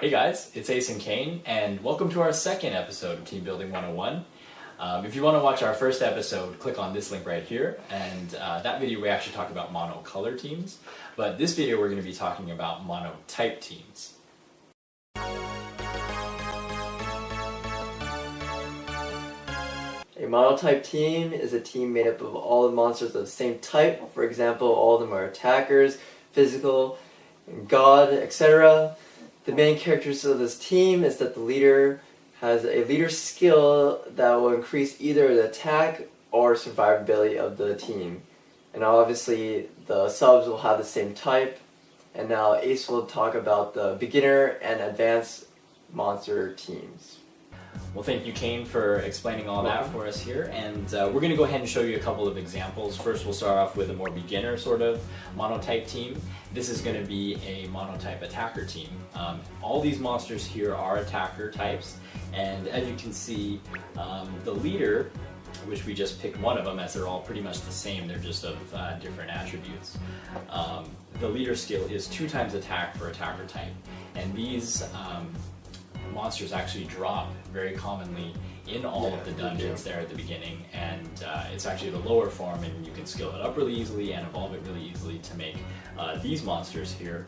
Hey guys, it's Ace and Kain, and welcome to our second episode of Team Building 101. If you want to watch our first episode, click on this link right here, and that video we actually talked about monocolor teams, but this video we're going to be talking about monotype teams. A monotype team is a team made up of all the monsters of the same type. For example, all of them are attackers, physical, and god, etc. The main characteristics of this team is that the leader has a leader skill that will increase either the attack or survivability of the team. And obviously the subs will have the same type. And now Ace will talk about the beginner and advanced monster teams. Well, thank you, Kain, for explaining all that for us here, and we're going to go ahead and show you a couple of examples. First, we'll start off with a more beginner sort of monotype team. This is going to be a monotype attacker team. All these monsters here are attacker types, and as you can see, the leader, which we just picked one of them as they're all pretty much the same, they're just of different attributes. The leader skill is 2 times attack for attacker type, and these monsters actually drop very commonly in all of the dungeons there at the beginning, and it's actually the lower form, and you can skill it up really easily and evolve it really easily to make these monsters here,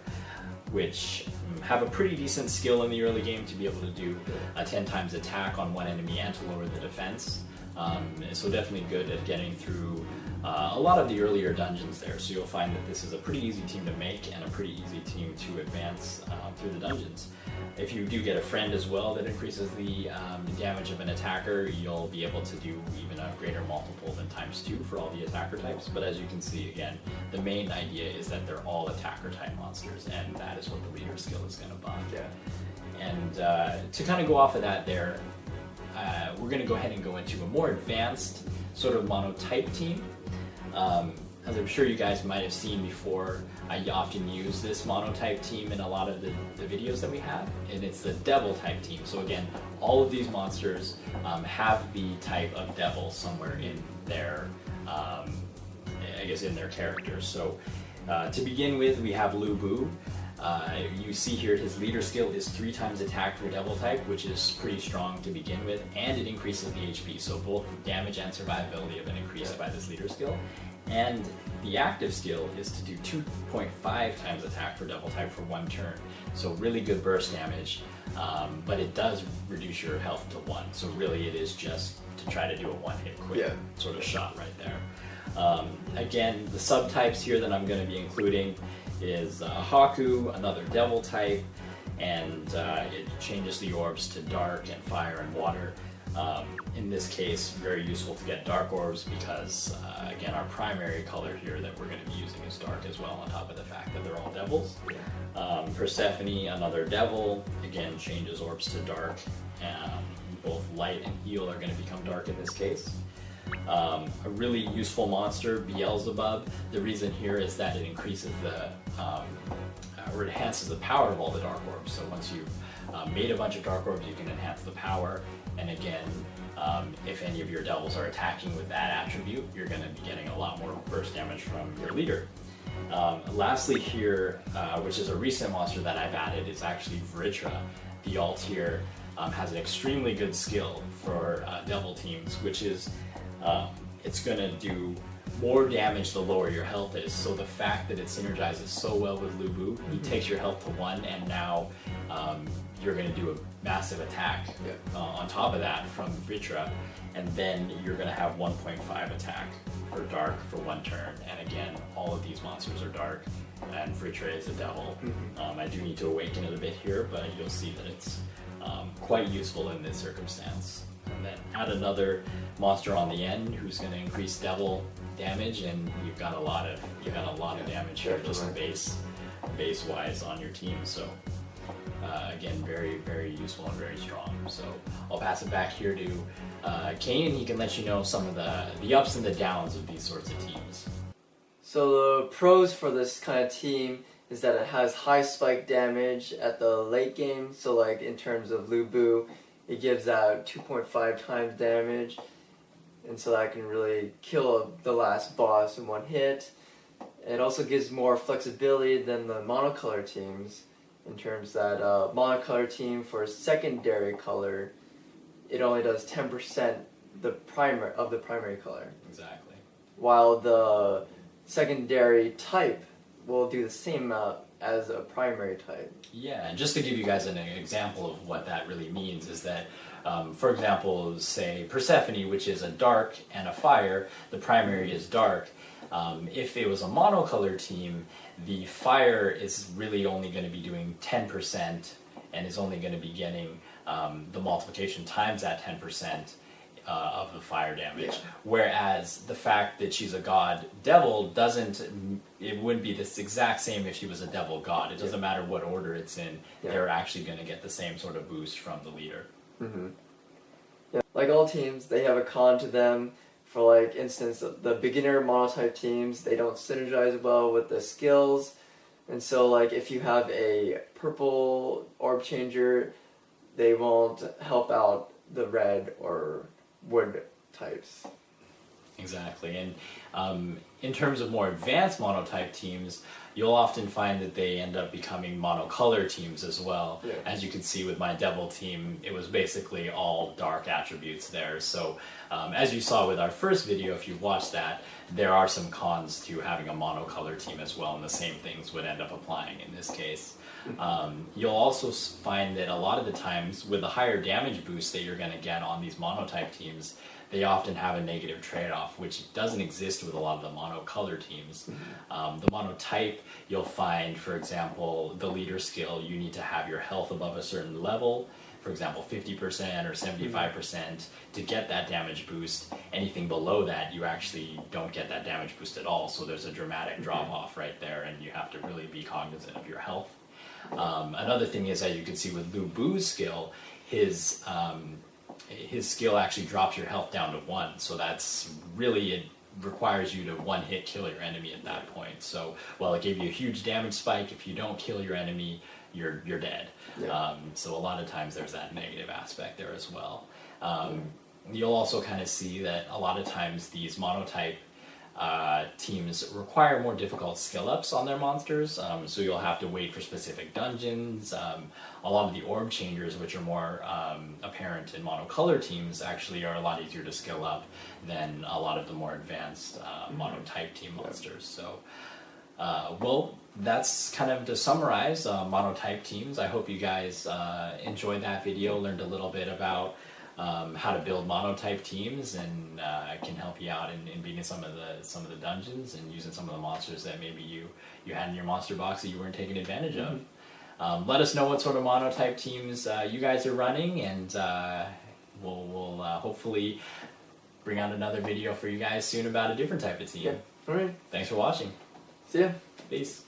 which have a pretty decent skill in the early game to be able to do a 10 times attack on one enemy and to lower the defense. So definitely good at getting through a lot of the earlier dungeons there. So you'll find that this is a pretty easy team to make and a pretty easy team to advance through the dungeons. If you do get a friend as well that increases the damage of an attacker, you'll be able to do even a greater multiple than ×2 for all the attacker types. But as you can see, again, the main idea is that they're all attacker type monsters, and that is what the leader skill is going to buff. Yeah. And to kind of go off of that there, we're going to go ahead and go into a more advanced sort of monotype team. As I'm sure you guys might have seen before, I often use this monotype team in a lot of the videos that we have, and it's the devil type team. So again, all of these monsters have the type of devil somewhere in their, I guess in their characters. So to begin with, we have Lu Bu. You see here his leader skill is 3 times attack for devil type, which is pretty strong to begin with, and it increases the HP, so both damage and survivability have been increased by this leader skill. And the active skill is to do 2.5 times attack for devil type for 1 turn, so really good burst damage, but it does reduce your health to 1, so really it is just to try to do a one-hit quick sort of shot right there. Again, the subtypes here that I'm going to be including is Haku, another devil type, and it changes the orbs to dark and fire and water. In this case, very useful to get dark orbs because, again, our primary color here that we're going to be using is dark as well, on top of the fact that they're all devils. Persephone, another devil, again changes orbs to dark. Both light and heal are going to become dark in this case. A really useful monster, Beelzebub. The reason here is that it increases the, or enhances the power of all the dark orbs. So once you've made a bunch of dark orbs, you can enhance the power. And again, if any of your devils are attacking with that attribute, you're going to be getting a lot more burst damage from your leader. Lastly here, which is a recent monster that I've added, is actually Vritra. The alt here has an extremely good skill for devil teams, which is it's going to do more damage the lower your health is. So the fact that it synergizes so well with Lu Bu, he takes your health to 1, and now you're going to do a massive attack on top of that from Vritra, and then you're going to have 1.5 attack for dark for 1 turn. And again, all of these monsters are dark, and Vritra is a devil. I do need to awaken it a bit here, but you'll see that it's quite useful in this circumstance. And then add another monster on the end who's going to increase devil damage, and you've got a lot of damage here, just base wise on your team. So again, very, very useful and very strong. So I'll pass it back here to Kain, and he can let you know some of the ups and the downs of these sorts of teams. So the pros for this kind of team is that it has high spike damage at the late game. So like in terms of Lu Bu, it gives out 2.5 times damage, and so that can really kill the last boss in 1 hit. It also gives more flexibility than the monocolor teams, in terms that monocolor team for secondary color, it only does 10% the primary color. Exactly. While the secondary type will do the same amount as a primary type. Yeah, and just to give you guys an example of what that really means is that, for example, say Persephone, which is a dark and a fire, the primary is dark. If it was a monocolor team, the fire is really only going to be doing 10% and is only going to be getting the multiplication times that 10%. Of the fire damage, Yeah. Whereas the fact that she's a god devil it wouldn't be this exact same if she was a devil god. It doesn't matter what order it's in, they're actually going to get the same sort of boost from the leader. Mm-hmm. Yeah. Like all teams, they have a con to them. For like instance, the beginner monotype teams, they don't synergize well with the skills, and so like if you have a purple orb changer, they won't help out the red or wood types. Exactly, and in terms of more advanced monotype teams, you'll often find that they end up becoming monocolor teams as well. Yeah. As you can see with my devil team, it was basically all dark attributes there. So as you saw with our first video, if you watched that, there are some cons to having a monocolor team as well, and the same things would end up applying in this case. You'll also find that a lot of the times with the higher damage boost that you're going to get on these monotype teams, they often have a negative trade-off, which doesn't exist with a lot of the monocolor teams. The monotype, you'll find, for example, the leader skill, you need to have your health above a certain level, for example 50% or 75% to get that damage boost. Anything below that, you actually don't get that damage boost at all, so there's a dramatic drop-off right there, and you have to really be cognizant of your health. Another thing is, as you can see with Lu Bu's skill, his skill actually drops your health down to 1, so that's really, it requires you to one-hit kill your enemy at that point. So while it gave you a huge damage spike, if you don't kill your enemy, you're dead. Yeah. So a lot of times there's that negative aspect there as well. You'll also kind of see that a lot of times these monotype teams require more difficult skill ups on their monsters, so you'll have to wait for specific dungeons. A lot of the orb changers, which are more apparent in monocolor teams, actually are a lot easier to skill up than a lot of the more advanced monotype team monsters. So well, that's kind of to summarize monotype teams. I hope you guys enjoyed that video, learned a little bit about how to build monotype teams, and can help you out in beating some of the dungeons and using some of the monsters that maybe you had in your monster box that you weren't taking advantage of. Let us know what sort of monotype teams you guys are running, and we'll hopefully bring out another video for you guys soon about a different type of team. Yeah. All right. Thanks for watching. See ya. Peace.